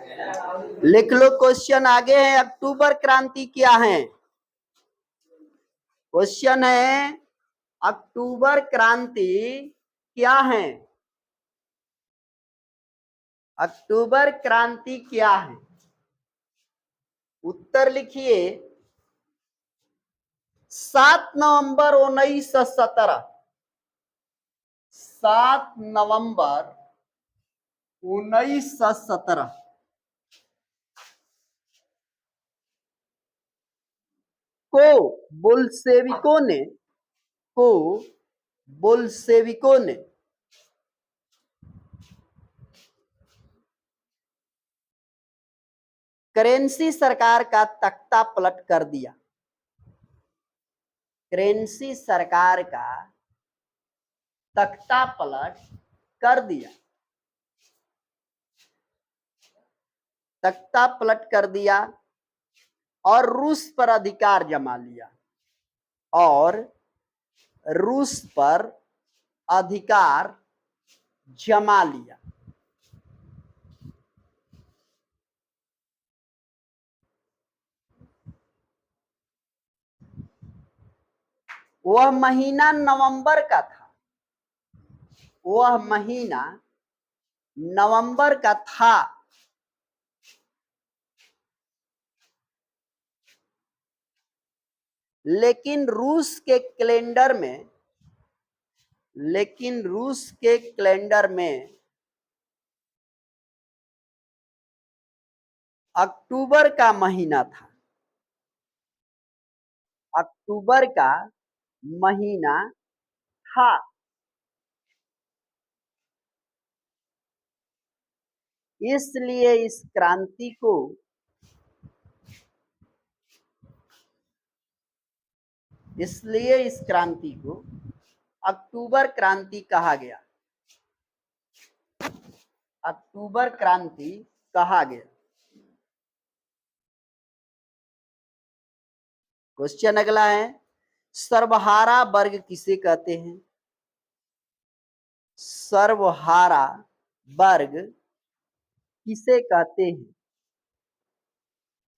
लिख लो, क्वेश्चन आगे है। अक्टूबर क्रांति क्या है? क्वेश्चन है अक्टूबर क्रांति क्या है? अक्टूबर क्रांति क्या है? उत्तर लिखिए 7 नवंबर 1917। 7 नवंबर 1917 को बुल्शेविकों ने करेंसी सरकार का तख्ता पलट कर दिया। करेंसी सरकार का तख्ता पलट कर दिया। तख्ता पलट कर दिया और रूस पर अधिकार जमा लिया। और रूस पर अधिकार जमा लिया। वह महीना नवंबर का था। वह महीना नवंबर का था। लेकिन रूस के कैलेंडर में अक्टूबर का महीना था। अक्टूबर का महीना था। इसलिए इस क्रांति को अक्टूबर क्रांति कहा गया। अक्टूबर क्रांति कहा गया। क्वेश्चन अगला है, सर्वहारा वर्ग किसे कहते हैं? सर्वहारा वर्ग किसे कहते हैं?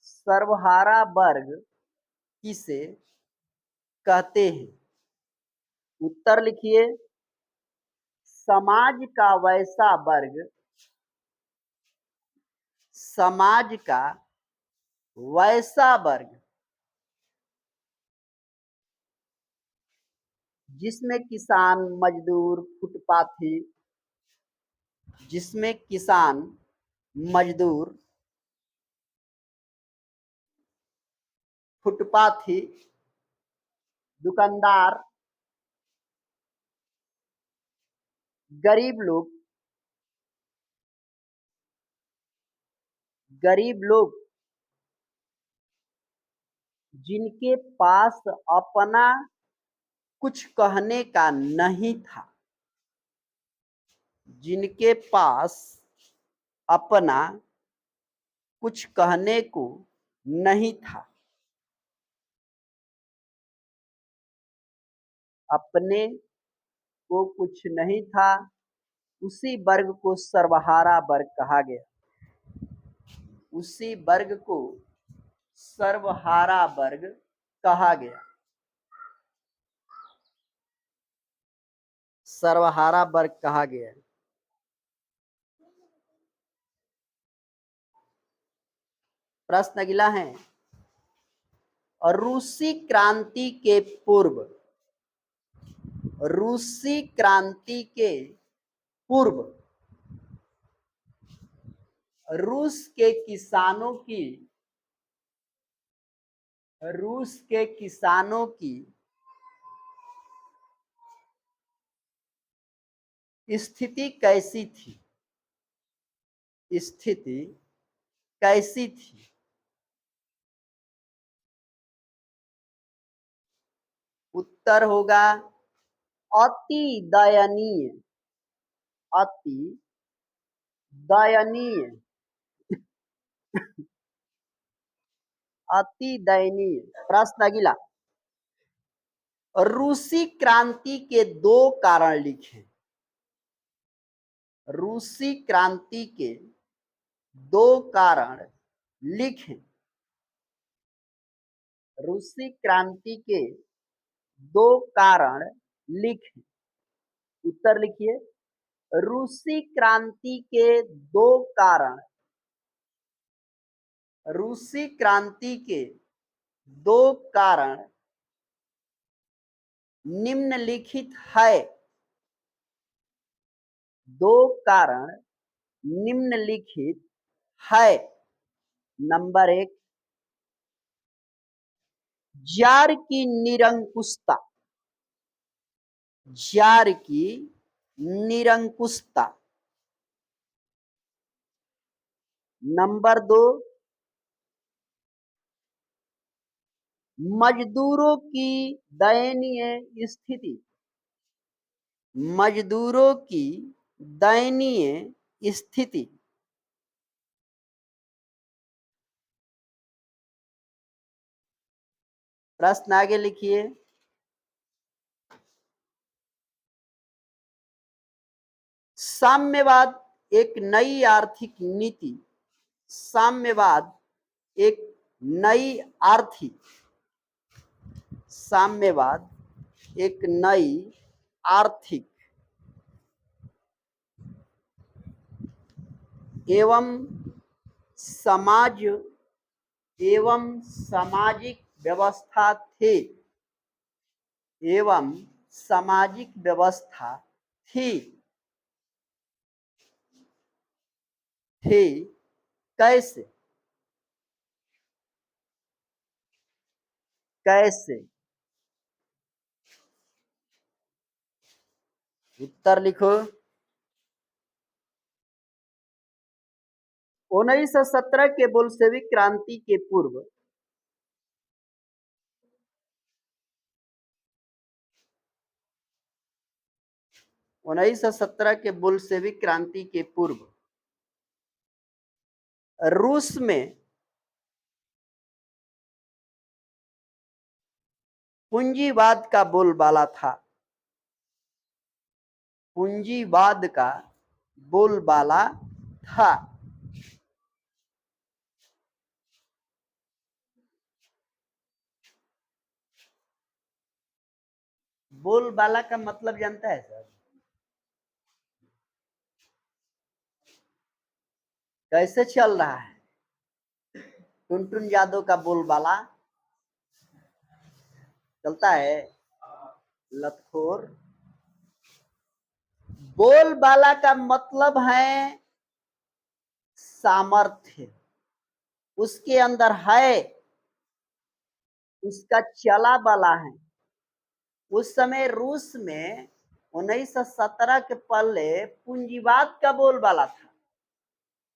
सर्वहारा वर्ग किसे कहते हैं? उत्तर लिखिए समाज का वैसा वर्ग, समाज का वैसा वर्ग जिसमें किसान मजदूर फुटपाथी, जिसमें किसान मजदूर फुटपाथी दुकानदार गरीब लोग जिनके पास अपना कुछ कहने का नहीं था, जिनके पास अपना कुछ कहने को नहीं था, अपने को कुछ नहीं था, उसी वर्ग को सर्वहारा वर्ग कहा गया। उसी वर्ग को सर्वहारा वर्ग कहा गया। सर्वहारा वर्ग कहा गया। प्रश्न अगला है, रूसी क्रांति के पूर्व, रूसी क्रांति के पूर्व रूस के किसानों की स्थिति कैसी थी? स्थिति कैसी थी? उत्तर होगा अति दयनीय। अति दयनीय। अति दयनीय। प्रश्न अगला, रूसी क्रांति के 2 कारण लिखें। रूसी क्रांति के दो कारण लिखें। रूसी क्रांति के दो कारण लिखें। उत्तर लिखिए। रूसी क्रांति के दो कारण। रूसी क्रांति के दो कारण निम्नलिखित है। दो कारण निम्नलिखित है। नंबर एक, जार की निरंकुशता। जार की निरंकुशता। नंबर दो, मजदूरों की दयनीय स्थिति। मजदूरों की दयनीय स्थिति। प्रश्न आगे लिखिए। साम्यवाद एक नई आर्थिक नीति। साम्यवाद एक नई आर्थिक। साम्यवाद एक नई आर्थिक एवं समाज एवं सामाजिक व्यवस्था थी। एवं सामाजिक व्यवस्था थी। थी कैसे? कैसे? उत्तर लिखो। 1917 के बोल्शेविक क्रांति के पूर्व 1917 के बोल्शेविक क्रांति के पूर्व रूस में पूंजीवाद का बोलबाला था। पूंजीवाद का बोलबाला था। बोलबाला का मतलब जानता है सर? कैसे चल रहा है टुनटुन यादव का बोलबाला? चलता है लतखोर। बोलबाला का मतलब है सामर्थ्य। उसके अंदर है, उसका चला बला है। उस समय रूस में 1917 के पहले पूंजीवाद का बोलबाला था।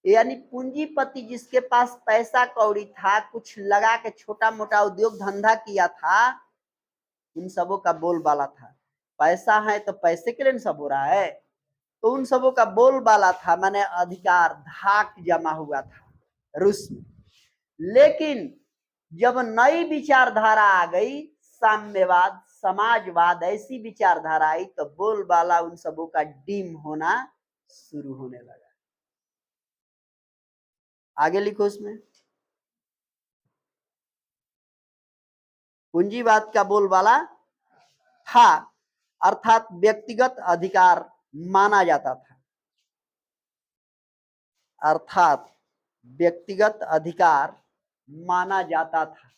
यानी पूंजीपति जिसके पास पैसा कौड़ी था, कुछ लगा के छोटा मोटा उद्योग धंधा किया था, उन सबों का बोलबाला था। पैसा है तो पैसे के लिए सब हो रहा है, तो उन सबों का बोलबाला था। माने अधिकार धाक जमा हुआ था रूस में। लेकिन जब नई विचारधारा आ गई, साम्यवाद, समाजवाद, ऐसी विचारधारा आई, तो बोलबाला उन सबों का डिम होना शुरू होने लगा। आगे लिखो उसमें। पूंजीवाद का बोलबाला था, अर्थात व्यक्तिगत अधिकार माना जाता था। अर्थात व्यक्तिगत अधिकार माना जाता था।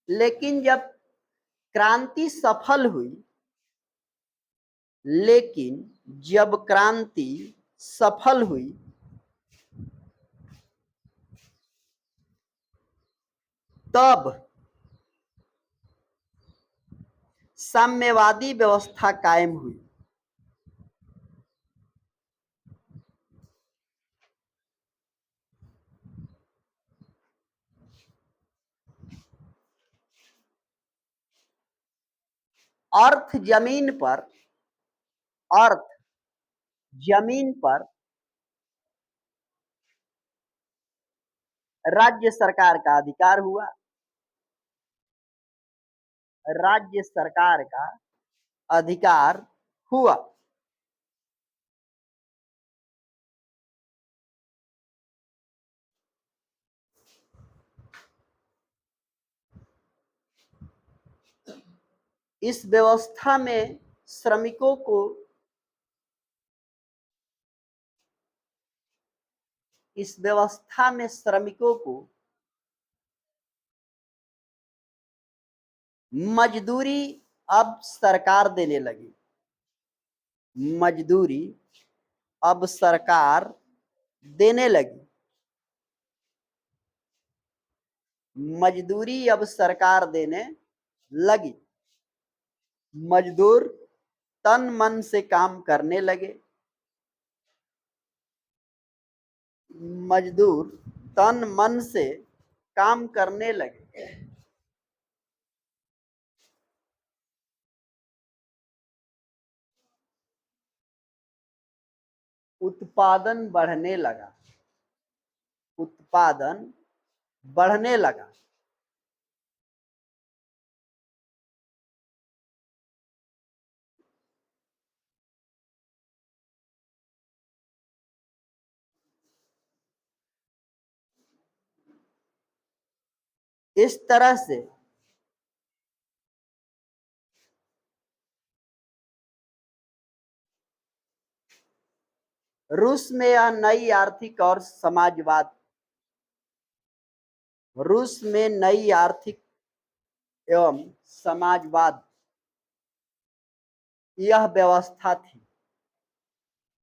लेकिन जब क्रांति सफल हुई, लेकिन जब क्रांति सफल हुई, तब साम्यवादी व्यवस्था कायम हुई। अर्थ जमीन पर, अर्थ जमीन पर राज्य सरकार का अधिकार हुआ। राज्य सरकार का अधिकार हुआ। इस व्यवस्था में श्रमिकों को मजदूरी अब सरकार देने लगी। मजदूरी अब सरकार देने लगी। मजदूरी अब सरकार देने लगी। मजदूर तन मन से काम करने लगे। मजदूर तन मन से काम करने लगे। उत्पादन बढ़ने लगा। उत्पादन बढ़ने लगा। इस तरह से रूस में यह नई आर्थिक और समाजवाद रूस में नई आर्थिक एवं समाजवाद यह व्यवस्था थी।